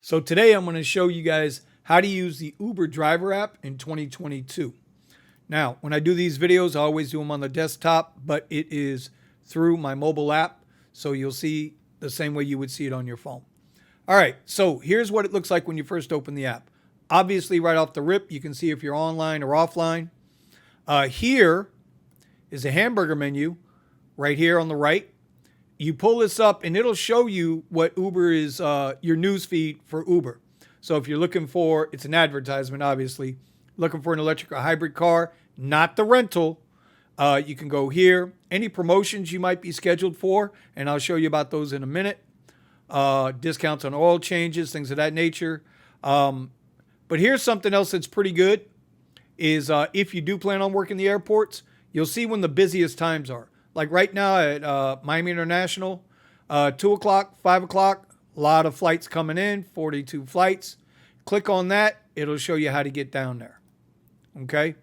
So today I'm going to show you guys how to use the Uber driver app in 2022. Now, when I do these videos, I always do them on the desktop, but it is through my mobile app. So you'll see the same way you would see it on your phone. All right, so here's what it looks like when you first open the app. Obviously, right off the rip, you can see if you're online or offline. Here is a hamburger menu right here on the right. You pull this up and it'll show you what Uber is, your news feed for Uber. So if you're looking for, it's an advertisement, obviously, looking for an electric or hybrid car, not the rental, you can go here. Any promotions you might be scheduled for, and I'll show you about those in a minute. Discounts on oil changes, things of that nature. But here's something else that's pretty good is if you do plan on working the airports, you'll see when the busiest times are. Like right now at Miami International, 2 o'clock, 5 o'clock, a lot of flights coming in, 42 flights. Click on that. It'll show you how to get down there. Okay.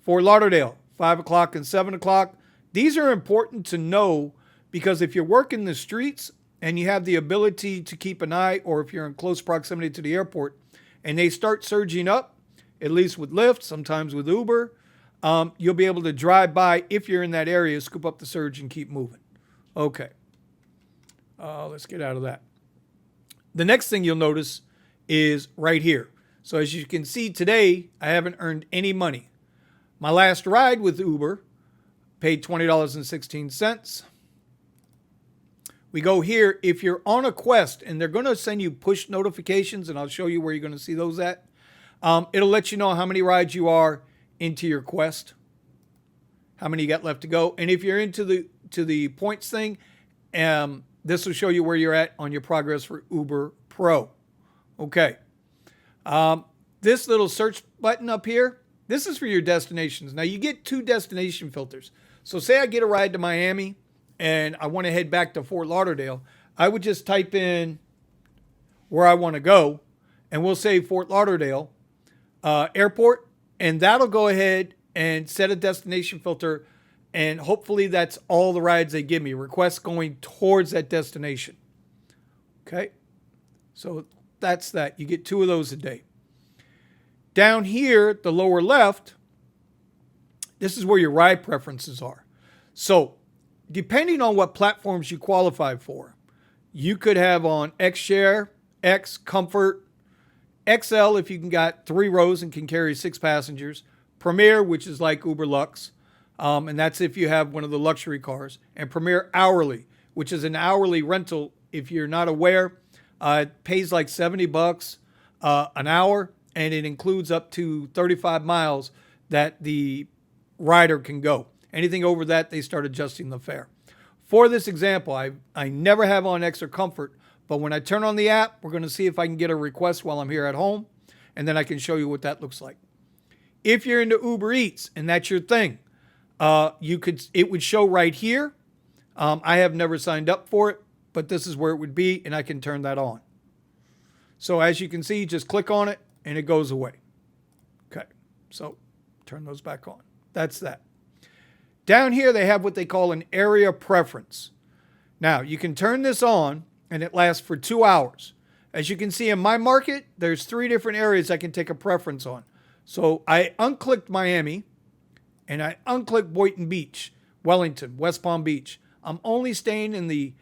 Fort Lauderdale, 5 o'clock and 7 o'clock. These are important to know because if you're working the streets and you have the ability to keep an eye, or if you're in close proximity to the airport and they start surging up, at least with Lyft, sometimes with Uber, you'll be able to drive by if you're in that area, scoop up the surge and keep moving. Okay. Let's get out of that. The next thing you'll notice is right here. So as you can see today, I haven't earned any money. My last ride with Uber paid $20.16. We go here. If you're on a quest and they're going to send you push notifications, and I'll show you where you're going to see those at, it'll let you know how many rides you are into your quest, how many you got left to go. And if you're into the points thing, this will show you where you're at on your progress for Uber Pro. Okay. This little search button up here, this is for your destinations. Now you get 2 destination filters. So say I get a ride to Miami and I want to head back to Fort Lauderdale. I would just type in where I want to go and we'll say Fort Lauderdale airport. And that'll go ahead and set a destination filter. And hopefully that's all the rides they give me. Requests going towards that destination. Okay. So that's that. You get 2 of those a day. Down here, the lower left, this is where your ride preferences are. So depending on what platforms you qualify for, you could have on X Share, X Comfort, XL if you can got 3 rows and can carry 6 passengers. Premier, which is like Uber Lux, and that's if you have one of the luxury cars. And Premier Hourly, which is an hourly rental. If you're not aware, it pays like $70 an hour, and it includes up to 35 miles that the rider can go. Anything over that, they start adjusting the fare. For this example, I never have on X or Comfort, but when I turn on the app, we're going to see if I can get a request while I'm here at home, and then I can show you what that looks like. If you're into Uber Eats and that's your thing, it would show right here. I have never signed up for it, but this is where it would be, and I can turn that on. So as you can see, just click on it, and it goes away. Okay, so turn those back on. That's that. Down here, they have what they call an area preference. Now, you can turn this on, and it lasts for 2 hours. As you can see in my market, there's 3 different areas I can take a preference on. So I unclicked Miami, and I unclicked Boynton Beach, Wellington, West Palm Beach. I'm only staying in the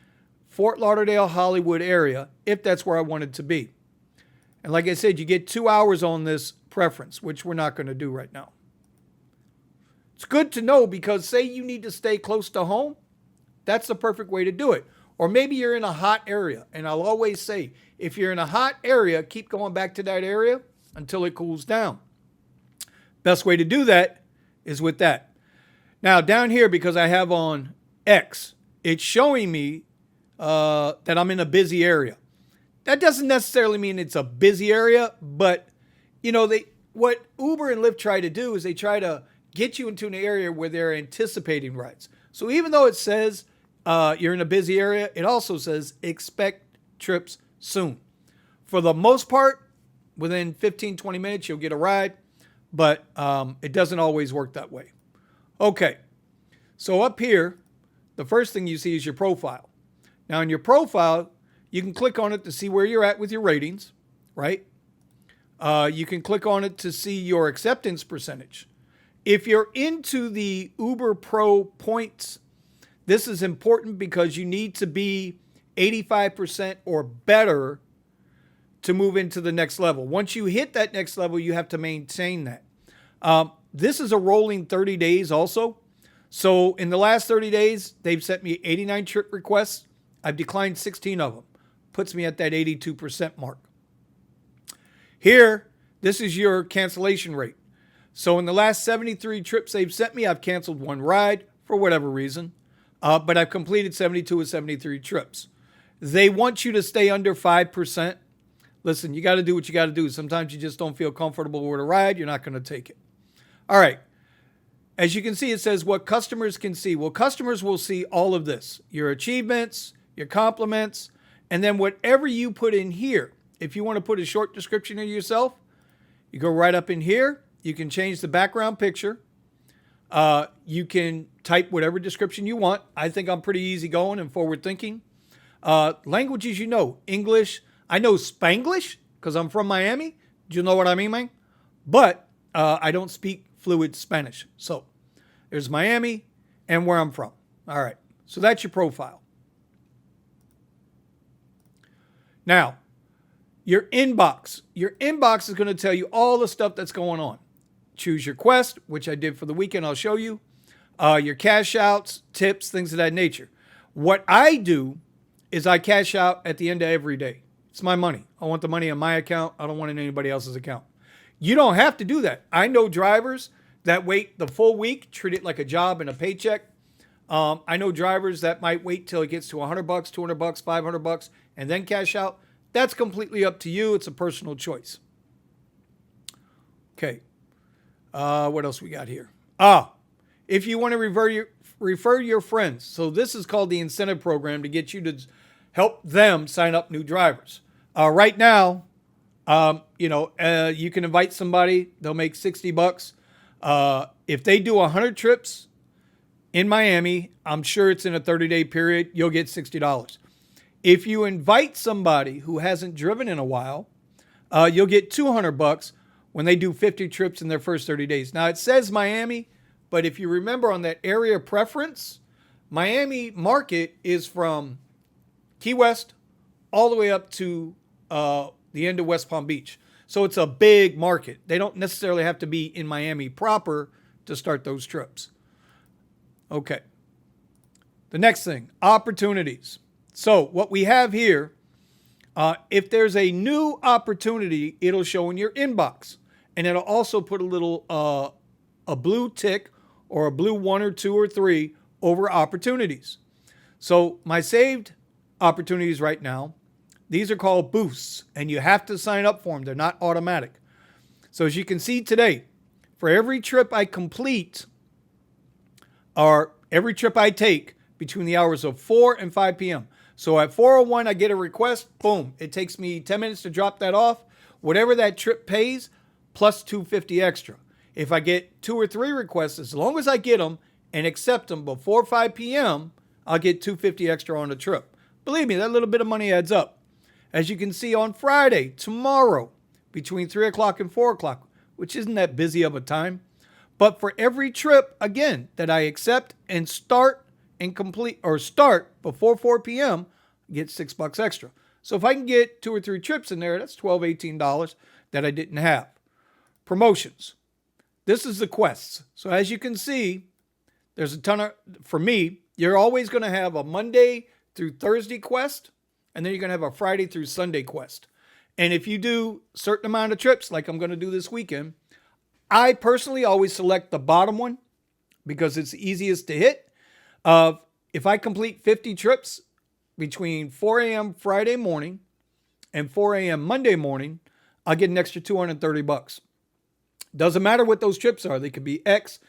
Fort Lauderdale, Hollywood area if that's where I wanted to be. And like I said, you get 2 hours on this preference, which we're not going to do right now. It's good to know because say you need to stay close to home, that's the perfect way to do it. Or maybe you're in a hot area. And I'll always say, if you're in a hot area, keep going back to that area until it cools down. Best way to do that is with that. Now down here, because I have on X, it's showing me that I'm in a busy area. That doesn't necessarily mean it's a busy area, but you know, what Uber and Lyft try to do is they try to get you into an area where they're anticipating rides. So even though it says you're in a busy area, it also says expect trips soon. For the most part, within 15, 20 minutes, you'll get a ride, but it doesn't always work that way. Okay, so up here, the first thing you see is your profile. Now in your profile, you can click on it to see where you're at with your ratings. right? You can click on it to see your acceptance percentage. If you're into the Uber Pro points, this is important because you need to be 85% or better to move into the next level. Once you hit that next level, you have to maintain that. This is a rolling 30 days also. So in the last 30 days, they've sent me 89 trip requests. I've declined 16 of them. Puts me at that 82% mark. Here, this is your cancellation rate. So in the last 73 trips they've sent me, I've canceled one ride for whatever reason. But I've completed 72 of 73 trips. They want you to stay under 5%. Listen, you got to do what you got to do. Sometimes you just don't feel comfortable with a ride. You're not going to take it. All right. As you can see, it says what customers can see. Well, customers will see all of this, your achievements, your compliments, and then whatever you put in here. If you want to put a short description of yourself, you go right up in here. You can change the background picture. You can type whatever description you want. I think I'm pretty easygoing and forward thinking. Languages, you know, English. I know Spanglish because I'm from Miami. Do you know what I mean, man? But I don't speak fluid Spanish. So there's Miami and where I'm from. All right. So that's your profile. Now, your inbox. Your inbox is going to tell you all the stuff that's going on. Choose your quest, which I did for the weekend. I'll show you. Your cash outs, tips, things of that nature. What I do is I cash out at the end of every day. It's my money. I want the money in my account. I don't want it in anybody else's account. You don't have to do that. I know drivers that wait the full week, treat it like a job and a paycheck. I know drivers that might wait till it gets to $100, $200, $500, and then cash out. That's completely up to you. It's a personal choice. Okay. What else we got here? If you want to refer your friends. So this is called the incentive program to get you to help them sign up new drivers. Right now, you can invite somebody. They'll make $60. If they do 100 trips in Miami, I'm sure it's in a 30-day period, you'll get $60. If you invite somebody who hasn't driven in a while, you'll get $200 when they do 50 trips in their first 30 days. Now, it says Miami, but if you remember on that area preference, Miami market is from Key West all the way up to the end of West Palm Beach. So it's a big market. They don't necessarily have to be in Miami proper to start those trips. Okay. The next thing, opportunities. So what we have here, if there's a new opportunity, it'll show in your inbox. And it'll also put a little a blue tick or a blue 1 or 2 or 3 over opportunities. So my saved opportunities right now, these are called boosts, and you have to sign up for them. They're not automatic. So as you can see today, for every trip I complete or every trip I take between the hours of 4 and 5 p.m. So at 4:01, I get a request. Boom. It takes me 10 minutes to drop that off. Whatever that trip pays, plus $250 extra. If I get 2 or 3 requests, as long as I get them and accept them before 5 p.m., I'll get $250 extra on the trip. Believe me, that little bit of money adds up. As you can see on Friday, tomorrow, between 3 o'clock and 4 o'clock, which isn't that busy of a time. But for every trip, again, that I accept and start and complete or start before 4 p.m., I get $6 extra. So if I can get 2 or 3 trips in there, that's $12, $18 that I didn't have. Promotions. This is the quests. So as you can see, there's a ton of, for me, you're always going to have a Monday through Thursday quest, and then you're going to have a Friday through Sunday quest. And if you do a certain amount of trips, like I'm going to do this weekend, I personally always select the bottom one because it's the easiest to hit. If I complete 50 trips between 4 a.m. Friday morning and 4 a.m. Monday morning, I'll get an extra $230. Doesn't matter what those trips are. They could be X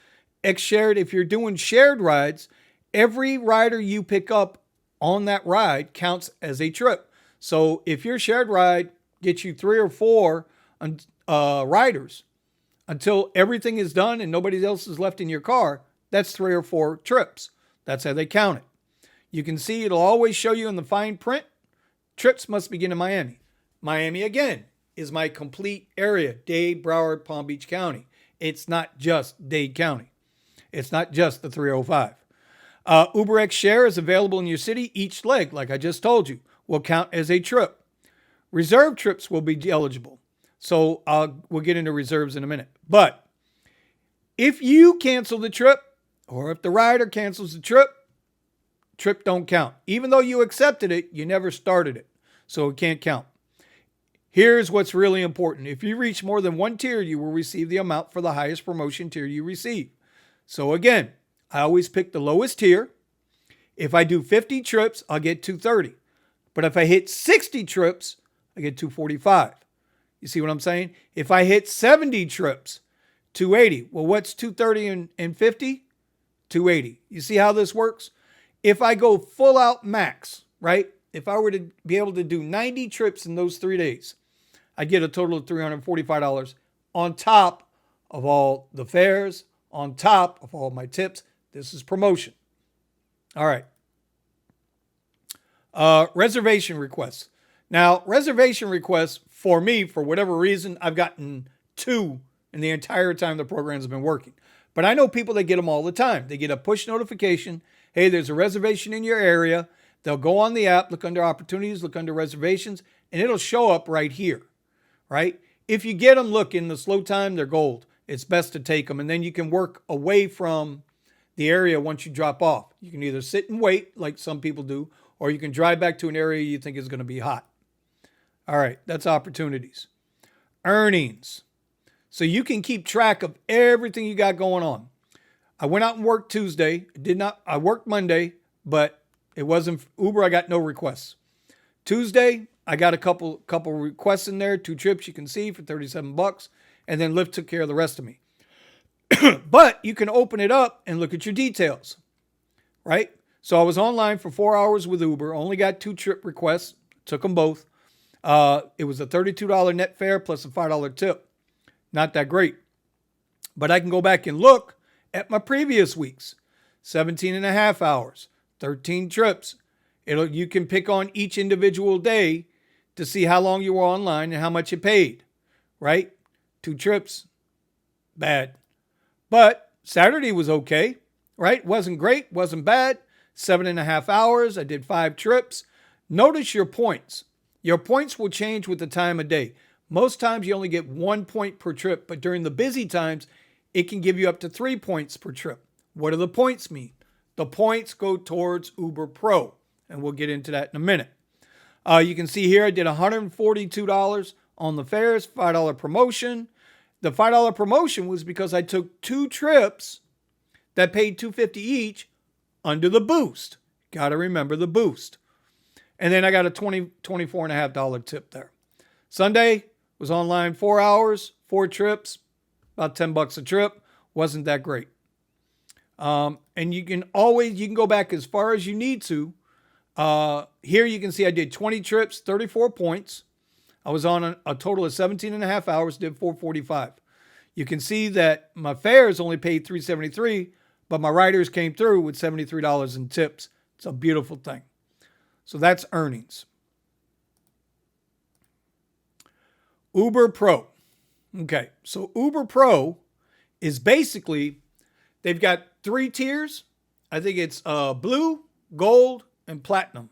shared. If you're doing shared rides, every rider you pick up on that ride counts as a trip. So if your shared ride gets you 3 or 4 riders until everything is done and nobody else is left in your car, that's 3 or 4 trips. That's how they count it. You can see it'll always show you in the fine print, trips must begin in Miami. Miami again. is my complete area, Dade, Broward, Palm Beach County. It's not just Dade County. It's not just the 305. UberX Share is available in your city. Each leg, like I just told you, will count as a trip. Reserve trips will be eligible. So we'll get into reserves in a minute. But if you cancel the trip, or if the rider cancels the trip don't count. Even though you accepted it, you never started it. So it can't count. Here's what's really important. If you reach more than one tier, you will receive the amount for the highest promotion tier you receive. So again, I always pick the lowest tier. If I do 50 trips, I'll get 230. But if I hit 60 trips, I get 245. You see what I'm saying? If I hit 70 trips, 280. Well, what's 230 and 50? 280. You see how this works? If I go full out max, right? If I were to be able to do 90 trips in those 3 days, I get a total of $345 on top of all the fares, on top of all my tips. This is promotion. All right. Reservation requests. Now, reservation requests for me, for whatever reason, I've gotten 2 in the entire time the program's been working. But I know people that get them all the time. They get a push notification. Hey, there's a reservation in your area. They'll go on the app, look under opportunities, look under reservations, and it'll show up right here, right? If you get them, look, in the slow time, they're gold. It's best to take them. And then you can work away from the area once you drop off. You can either sit and wait, like some people do, or you can drive back to an area you think is going to be hot. All right, that's opportunities. Earnings. So you can keep track of everything you got going on. I went out and worked Tuesday. I worked Monday, but it wasn't Uber. I got no requests. Tuesday, I got a couple requests in there, 2 trips you can see for $37, and then Lyft took care of the rest of me. But you can open it up and look at your details, right? So I was online for 4 hours with Uber, only got 2 trip requests, took them both. It was a $32 net fare plus a $5 tip. Not that great. But I can go back and look at my previous weeks. 17 and a half hours, 13 trips. You can pick on each individual day to see how long you were online and how much you paid, right? 2 trips, bad. But Saturday was okay, right? Wasn't great, wasn't bad. 7.5 hours, I did 5 trips. Notice your points. Your points will change with the time of day. Most times you only get 1 point per trip, but during the busy times, it can give you up to 3 points per trip. What do the points mean? The points go towards Uber Pro, and we'll get into that in a minute. You can see here I did $142 on the fares, $5 promotion. The $5 promotion was because I took 2 trips that paid $250 each under the boost. Got to remember the boost. And then I got a $24.50 tip there. Sunday was online 4 hours, 4 trips, about $10 a trip. Wasn't that great. And you can go back as far as you need to. Here you can see I did 20 trips, 34 points. I was on a total of 17 and a half hours, did 445. You can see that my fares only paid $373, but my riders came through with $73 in tips. It's a beautiful thing. So that's earnings. Uber Pro. Okay, so Uber Pro is basically, they've got 3 tiers. I think it's blue, gold, and platinum.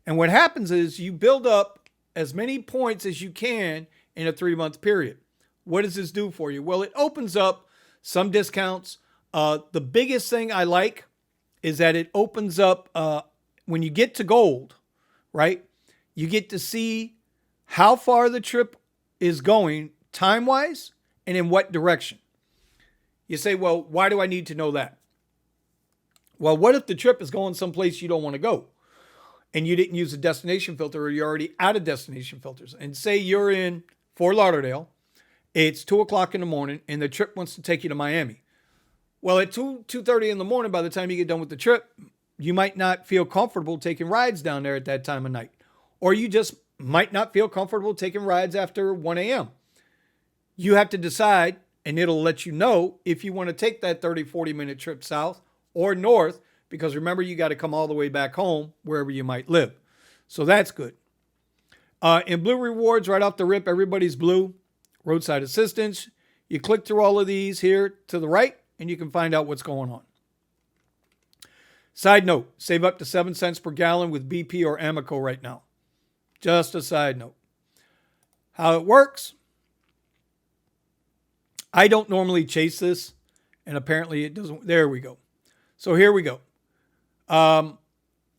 And what happens is you build up as many points as you can in a 3-month period. What does this do for you? Well, it opens up some discounts. The biggest thing I like is that it opens up, when you get to gold, right? You get to see how far the trip is going time-wise and in what direction. You say, well, why do I need to know that? Well, what if the trip is going someplace you don't want to go and you didn't use a destination filter, or you're already out of destination filters? And say you're in Fort Lauderdale, it's 2 o'clock in the morning, and the trip wants to take you to Miami. Well, at 2:30 in the morning, by the time you get done with the trip, you might not feel comfortable taking rides down there at that time of night. Or you just might not feel comfortable taking rides after 1 a.m. You have to decide, and it'll let you know if you want to take that 30, 40-minute trip south or north, because remember, you got to come all the way back home wherever you might live. So that's good. In Blue Rewards, right off the rip, everybody's blue. Roadside assistance. You click through all of these here to the right, and you can find out what's going on. Side note, save up to 7 cents per gallon with BP or Amoco right now. Just a side note. How it works. I don't normally chase this, and apparently it doesn't. There we go. So here we go.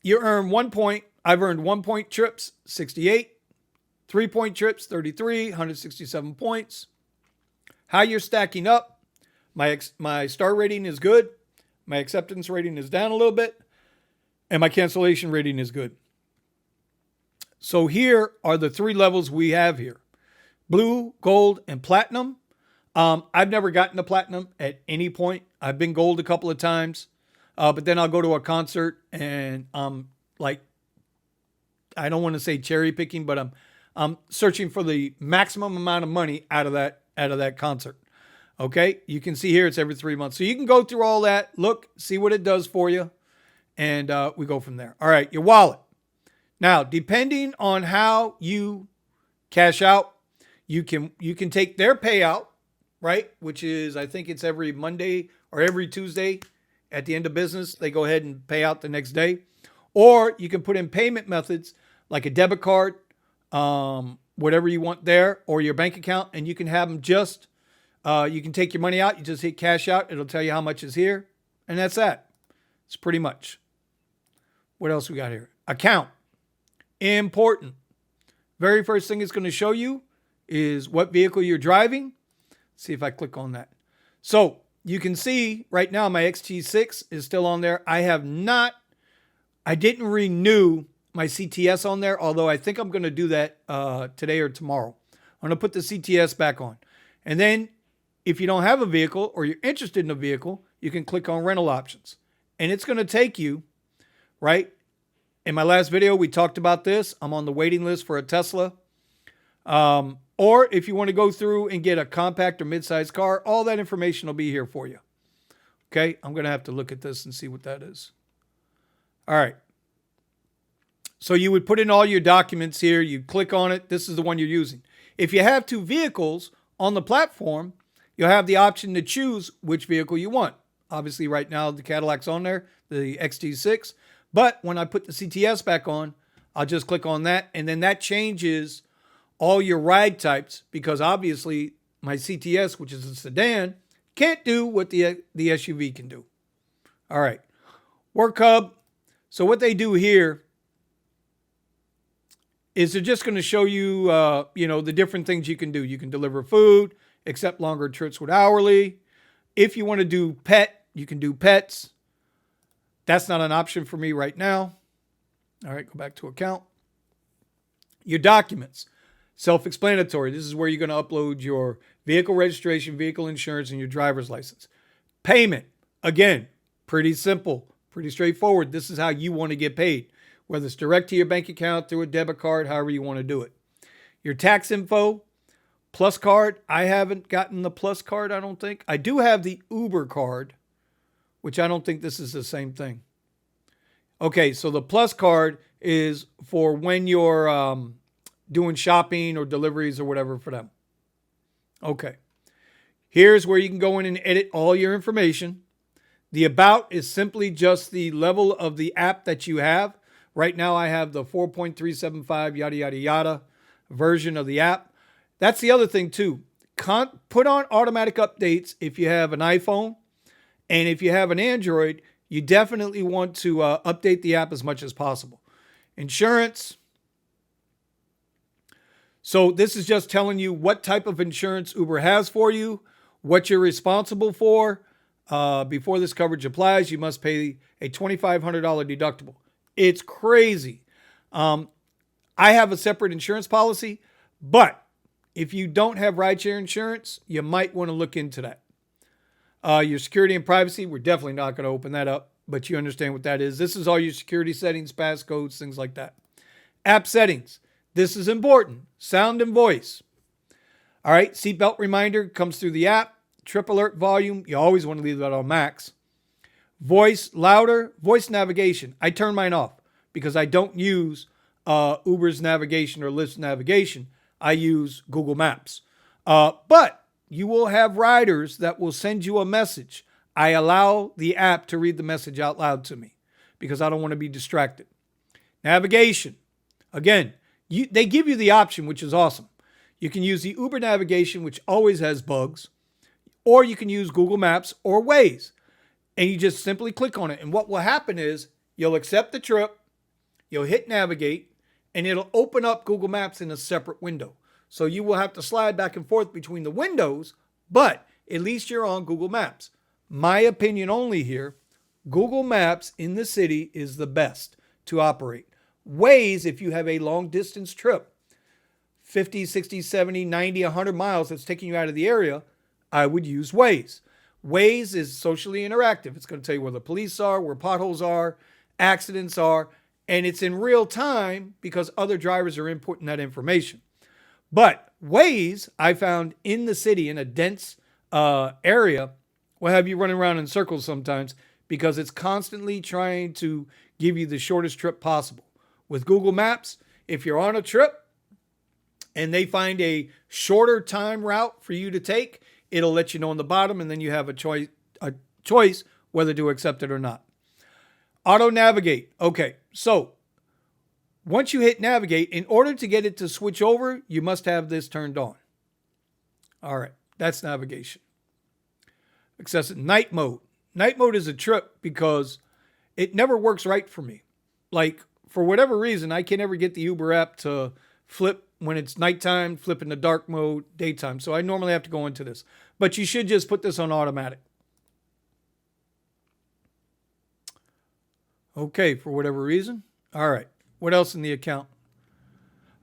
You earn 1 point. I've earned 1 point trips, 68. 3 point trips, 33, 167 points. How you're stacking up. My star rating is good. My acceptance rating is down a little bit. And my cancellation rating is good. So here are the 3 levels we have here. Blue, gold, and platinum. I've never gotten to platinum at any point. I've been gold a couple of times. But then I'll go to a concert and like, I don't want to say cherry picking, but I'm searching for the maximum amount of money out of that concert. Okay, you can see here it's every 3 months. So you can go through all that, look, see what it does for you, and we go from there. All right, your wallet. Now, depending on how you cash out, you can take their payout, right, which is, I think it's every Monday or every Tuesday at the end of business. They go ahead and pay out the next day. Or you can put in payment methods like a debit card, whatever you want there, or your bank account, and you can have them just, you can take your money out, you just hit cash out, it'll tell you how much is here, and that's that. It's pretty much. What else we got here? Account. Important. Very first thing it's going to show you is what vehicle you're driving. Let's see if I click on that. So you can see right now my XT6 is still on there. I didn't renew my CTS on there, although I think I'm going to do that today or tomorrow. I'm going to put the CTS back on. And then if you don't have a vehicle or you're interested in a vehicle, you can click on rental options. And it's going to take you, right? In my last video, we talked about this. I'm on the waiting list for a Tesla. Or if you want to go through and get a compact or mid-sized car, all that information will be here for you. Okay, I'm going to have to look at this and see what that is. All right. So you would put in all your documents here. You click on it. This is the one you're using. If you have 2 vehicles on the platform, you'll have the option to choose which vehicle you want. Obviously, right now, the Cadillac's on there, the XT6. But when I put the CTS back on, I'll just click on that. And then that changes all your ride types because obviously my CTS, which is a sedan, can't do what the SUV can do. All right. Work hub. So what they do here is they're just going to show you, the different things you can do. You can deliver food, accept longer trips with hourly. If you want to do pet, you can do pets. That's not an option for me right now. All right, go back to account. Your documents, self-explanatory. This is where you're going to upload your vehicle registration, vehicle insurance, and your driver's license. Payment, again, pretty simple, pretty straightforward. This is how you want to get paid, whether it's direct to your bank account, through a debit card, however you want to do it. Your tax info, Plus card. I haven't gotten the Plus card, I don't think. I do have the Uber card, which I don't think this is the same thing. Okay, so the Plus card is for when you're doing shopping or deliveries or whatever for them. Okay. Here's where you can go in and edit all your information. The About is simply just the level of the app that you have. Right now I have the 4.375 yada, yada, yada version of the app. That's the other thing too. Put on automatic updates if you have an iPhone. And if you have an Android, you definitely want to update the app as much as possible. Insurance. So this is just telling you what type of insurance Uber has for you, what you're responsible for. Before this coverage applies, you must pay a $2,500 deductible. It's crazy. I have a separate insurance policy, but if you don't have rideshare insurance, you might want to look into that. Your security and privacy, we're definitely not going to open that up, but you understand what that is. This is all your security settings, passcodes, things like that. App settings. This is important. Sound and voice. All right. Seatbelt reminder comes through the app. Trip alert volume. You always want to leave that on max. Voice louder. Voice navigation. I turn mine off because I don't use Uber's navigation or Lyft's navigation. I use Google Maps. But you will have riders that will send you a message. I allow the app to read the message out loud to me because I don't want to be distracted. Navigation. Again, they give you the option, which is awesome. You can use the Uber navigation, which always has bugs, or you can use Google Maps or Waze. And you just simply click on it. And what will happen is you'll accept the trip, you'll hit navigate, and it'll open up Google Maps in a separate window. So you will have to slide back and forth between the windows, but at least you're on Google Maps. My opinion only here, Google Maps in the city is the best to operate. Waze, if you have a long distance trip, 50, 60, 70, 90, 100 miles that's taking you out of the area, I would use Waze. Waze is socially interactive. It's going to tell you where the police are, where potholes are, accidents are, and it's in real time because other drivers are inputting that information. But Waze, I found in the city, in a dense area, will have you running around in circles sometimes because it's constantly trying to give you the shortest trip possible. With Google Maps, if you're on a trip and they find a shorter time route for you to take, it'll let you know on the bottom, and then you have a choice whether to accept it or not. Auto navigate. Okay, so once you hit navigate, in order to get it to switch over, you must have this turned on. All right, that's navigation. Access night mode. Night mode is a trip because it never works right for me. Like, for whatever reason, I can never get the Uber app to flip when it's nighttime, flip into dark mode, daytime. So I normally have to go into this. But you should just put this on automatic. Okay, for whatever reason. All right. What else in the account?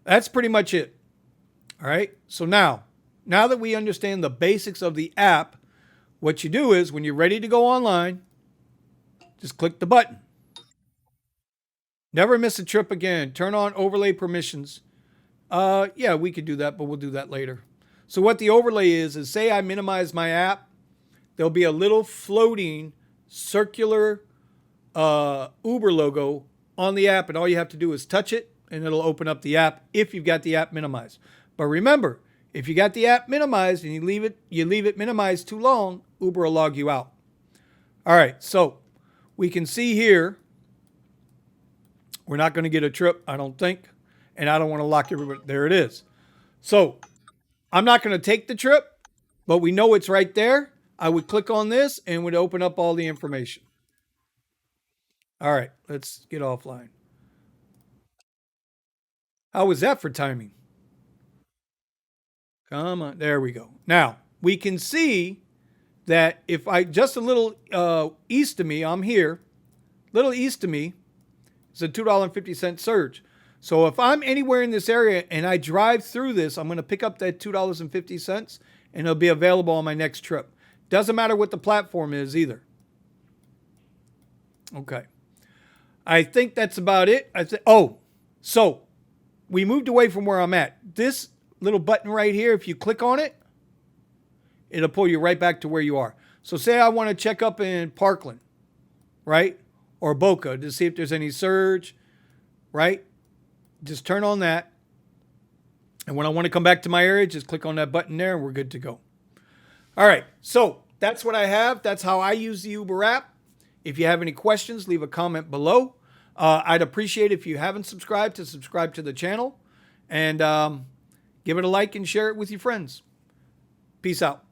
That's pretty much it. All right. So now that we understand the basics of the app, what you do is when you're ready to go online, just click the button. Never miss a trip again. Turn on overlay permissions. Yeah, we could do that, but we'll do that later. So what the overlay is say I minimize my app, there'll be a little floating circular Uber logo on the app, and all you have to do is touch it, and it'll open up the app if you've got the app minimized. But remember, if you got the app minimized and you leave it minimized too long, Uber will log you out. All right, so we can see here, we're not going to get a trip, I don't think, and I don't want to lock everybody. There it is. So I'm not going to take the trip, but we know it's right there. I would click on this and would open up all the information. All right, let's get offline. How was that for timing? Come on, there we go. Now, we can see that if I just a little east of me, I'm here, little east of me, it's a $2.50 surge. So if I'm anywhere in this area and I drive through this, I'm going to pick up that $2.50 and it'll be available on my next trip. Doesn't matter what the platform is either. Okay. I think that's about it. So we moved away from where I'm at. This little button right here, if you click on it, it'll pull you right back to where you are. So say I want to check up in Parkland, right? Or Boca to see if there's any surge, right? Just turn on that. And when I want to come back to my area, just click on that button there and we're good to go. All right. So that's what I have. That's how I use the Uber app. If you have any questions, leave a comment below. I'd appreciate if you haven't subscribed to subscribe to the channel and give it a like and share it with your friends. Peace out.